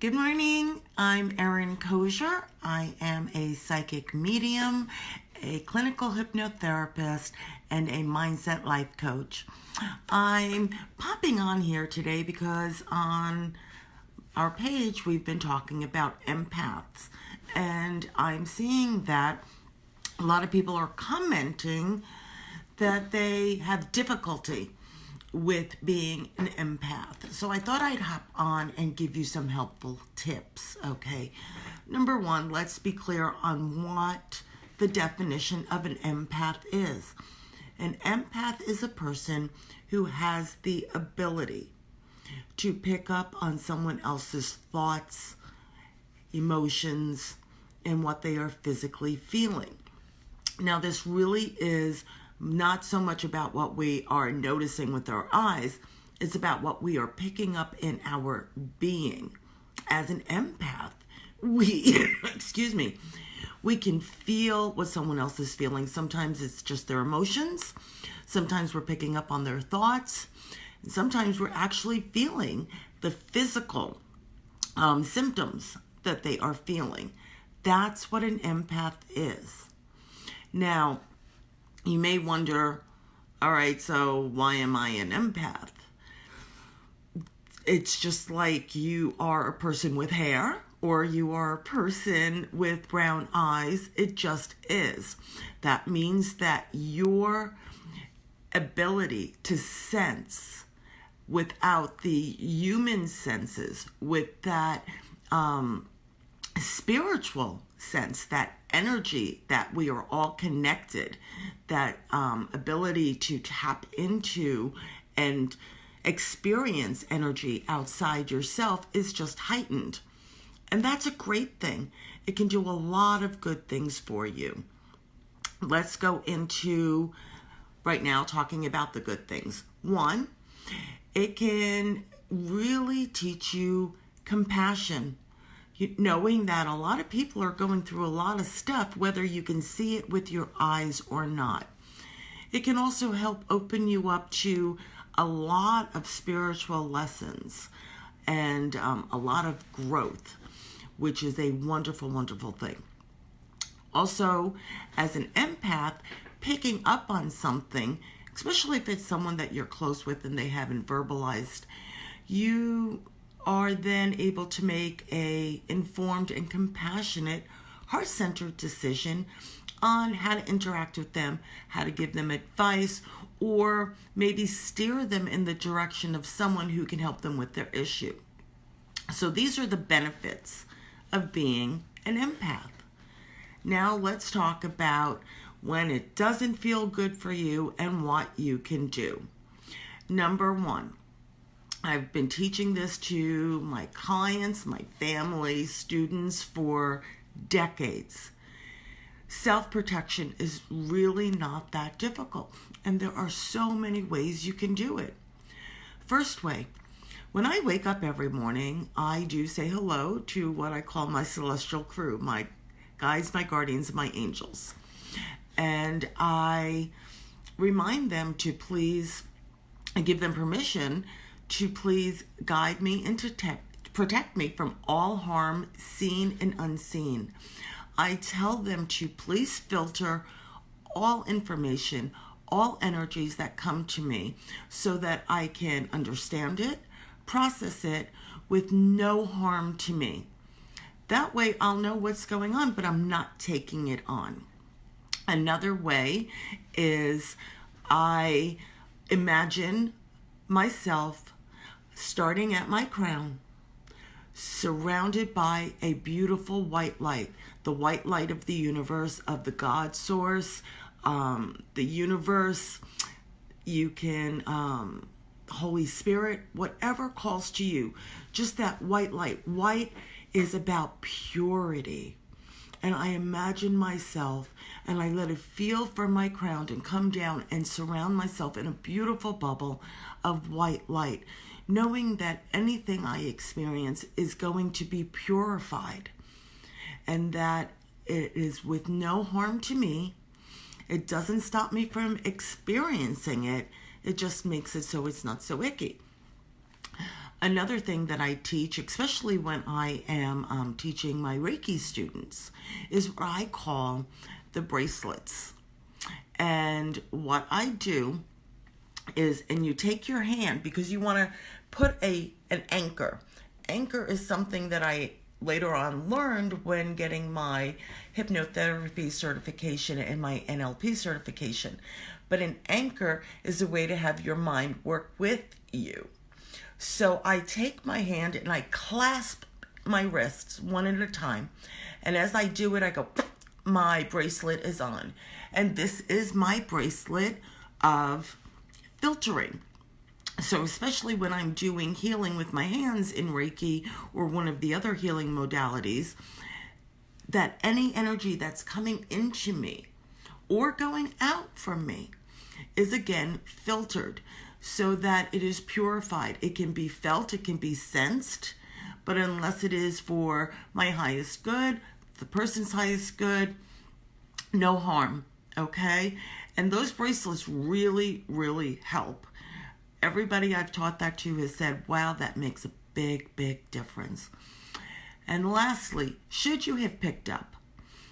Good morning. I'm Erin Kosher. I am a psychic medium, a clinical hypnotherapist, and a mindset life coach. I'm popping on here today because on our page we've been talking about empaths, and I'm seeing that a lot of people are commenting that they have difficulty with being an empath. So I thought I'd hop on and give you some helpful tips, okay? Number one, let's be clear on what the definition of an empath is. An empath is a person who has the ability to pick up on someone else's thoughts, emotions, and what they are physically feeling. Now, this really is not so much about what we are noticing with our eyes, it's about what we are picking up in our being. As an empath, we we can feel what someone else is feeling. Sometimes it's just their emotions, sometimes we're picking up on their thoughts, and sometimes we're actually feeling the physical symptoms that they are feeling. That's what an empath is. Now, you may wonder, all right, so why am I an empath? It's just like you are a person with hair or you are a person with brown eyes. It just is. That means that your ability to sense without the human senses, with that spiritual sense, that energy that we are all connected, that ability to tap into and experience energy outside yourself is just heightened. And that's a great thing. It can do a lot of good things for you. Let's go into right now talking about the good things. One, it can really teach you compassion. Knowing that a lot of people are going through a lot of stuff, whether you can see it with your eyes or not. It can also help open you up to a lot of spiritual lessons and a lot of growth, which is a wonderful, wonderful thing. Also, as an empath, picking up on something, especially if it's someone that you're close with and they haven't verbalized, you are then able to make a informed and compassionate, heart-centered decision on how to interact with them, how to give them advice, or maybe steer them in the direction of someone who can help them with their issue. So these are the benefits of being an empath. Now let's talk about when it doesn't feel good for you and what you can do. Number one, I've been teaching this to my clients, my family, students for decades. Self-protection is really not that difficult, and there are so many ways you can do it. First way, when I wake up every morning, I do say hello to what I call my celestial crew, my guides, my guardians, my angels. And I remind them to please, and give them permission to please guide me and to protect me from all harm, seen and unseen. I tell them to please filter all information, all energies that come to me so that I can understand it, process it with no harm to me. That way I'll know what's going on, but I'm not taking it on. Another way is I imagine myself starting at my crown, surrounded by a beautiful white light, the white light of the universe, of the God source, the universe. You can, Holy Spirit, whatever calls to you, just that white light. White is about purity. And I imagine myself and I let it feel from my crown and come down and surround myself in a beautiful bubble of white light, knowing that anything I experience is going to be purified and that it is with no harm to me. It doesn't stop me from experiencing it. It just makes it so it's not so icky. Another thing that I teach, especially when I am teaching my Reiki students, is what I call the bracelets. And what I do is, and you take your hand, because you want to put an anchor. Anchor is something that I later on learned when getting my hypnotherapy certification and my NLP certification. But an anchor is a way to have your mind work with you. So I take my hand and I clasp my wrists one at a time. And as I do it, I go, my bracelet is on. And this is my bracelet of filtering. So especially when I'm doing healing with my hands in Reiki or one of the other healing modalities, that any energy that's coming into me or going out from me is again filtered so that it is purified. It can be felt, it can be sensed, but unless it is for my highest good, the person's highest good, no harm, okay? And those bracelets really, really help. Everybody I've taught that to has said, wow, that makes a big, big difference. And lastly, should you have picked up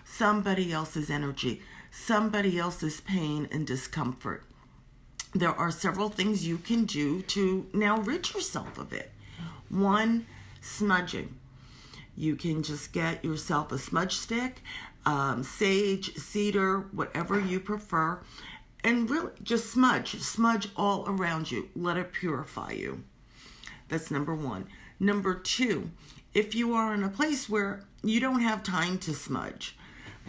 somebody else's energy, somebody else's pain and discomfort, there are several things you can do to now rid yourself of it. One, smudging. You can just get yourself a smudge stick, sage, cedar, whatever you prefer, and really just smudge all around you. Let it purify you. That's number one. Number two, if you are in a place where you don't have time to smudge,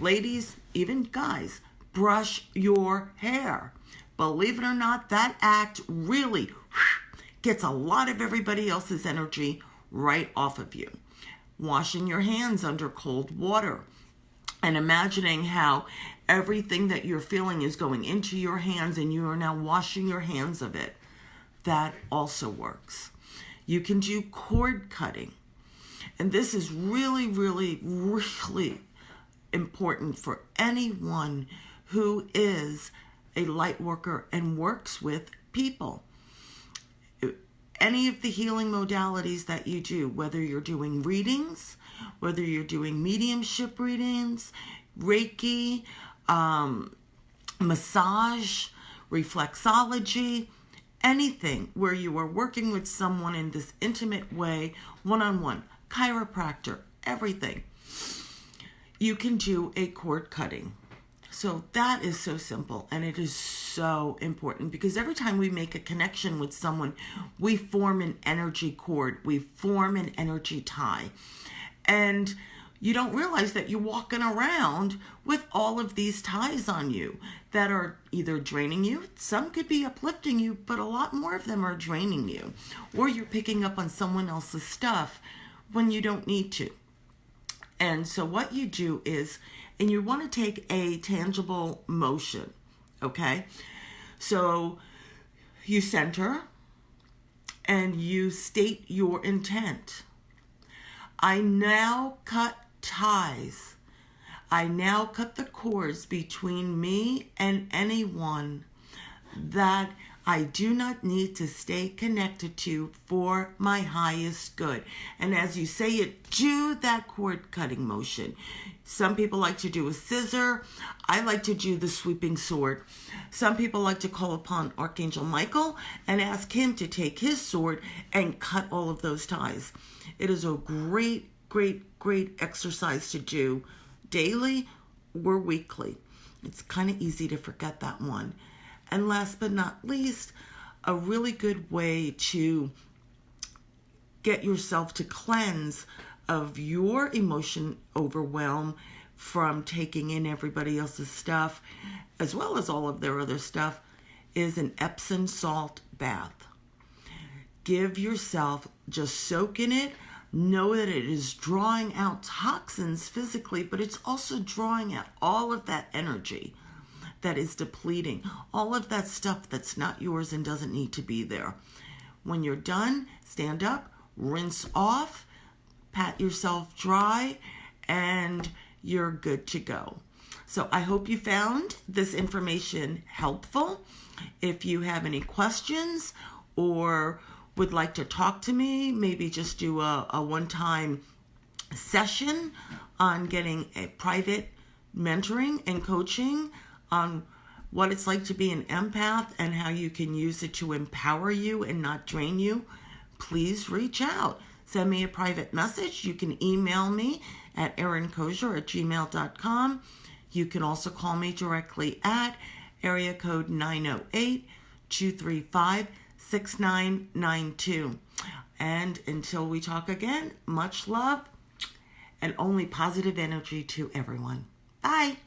ladies, even guys, brush your hair. Believe it or not, that act really gets a lot of everybody else's energy right off of you. Washing your hands under cold water and imagining how everything that you're feeling is going into your hands and you are now washing your hands of it. That also works. You can do cord cutting. And this is really, really, really important for anyone who is a light worker and works with people. Any of the healing modalities that you do, whether you're doing readings, whether you're doing mediumship readings, Reiki, massage, reflexology, anything where you are working with someone in this intimate way, one-on-one, chiropractor, everything, you can do a cord cutting. So that is so simple, and it is so important because every time we make a connection with someone, we form an energy cord, we form an energy tie. And you don't realize that you're walking around with all of these ties on you that are either draining you, some could be uplifting you, but a lot more of them are draining you. Or you're picking up on someone else's stuff when you don't need to. And so what you do is, and you want to take a tangible motion, okay? So you center and you state your intent. I now cut ties. I now cut the cords between me and anyone that I do not need to stay connected to for my highest good. And as you say it, do that cord cutting motion. Some people like to do a scissor. I like to do the sweeping sword. Some people like to call upon Archangel Michael and ask him to take his sword and cut all of those ties. It is a great, great, great exercise to do daily or weekly. It's kind of easy to forget that one. And last but not least, a really good way to get yourself to cleanse of your emotion overwhelm from taking in everybody else's stuff, as well as all of their other stuff, is an Epsom salt bath. Give yourself, just soak in it. Know that it is drawing out toxins physically, but it's also drawing out all of that energy that is depleting, all of that stuff that's not yours and doesn't need to be there. When you're done, stand up, rinse off, pat yourself dry, and you're good to go. So I hope you found this information helpful. If you have any questions or would like to talk to me, maybe just do a one-time session on getting a private mentoring and coaching on what it's like to be an empath and how you can use it to empower you and not drain you, please reach out. Send me a private message. You can email me at erinkozier@gmail.com. You can also call me directly at area code 908-235-6992. And until we talk again, much love and only positive energy to everyone. Bye.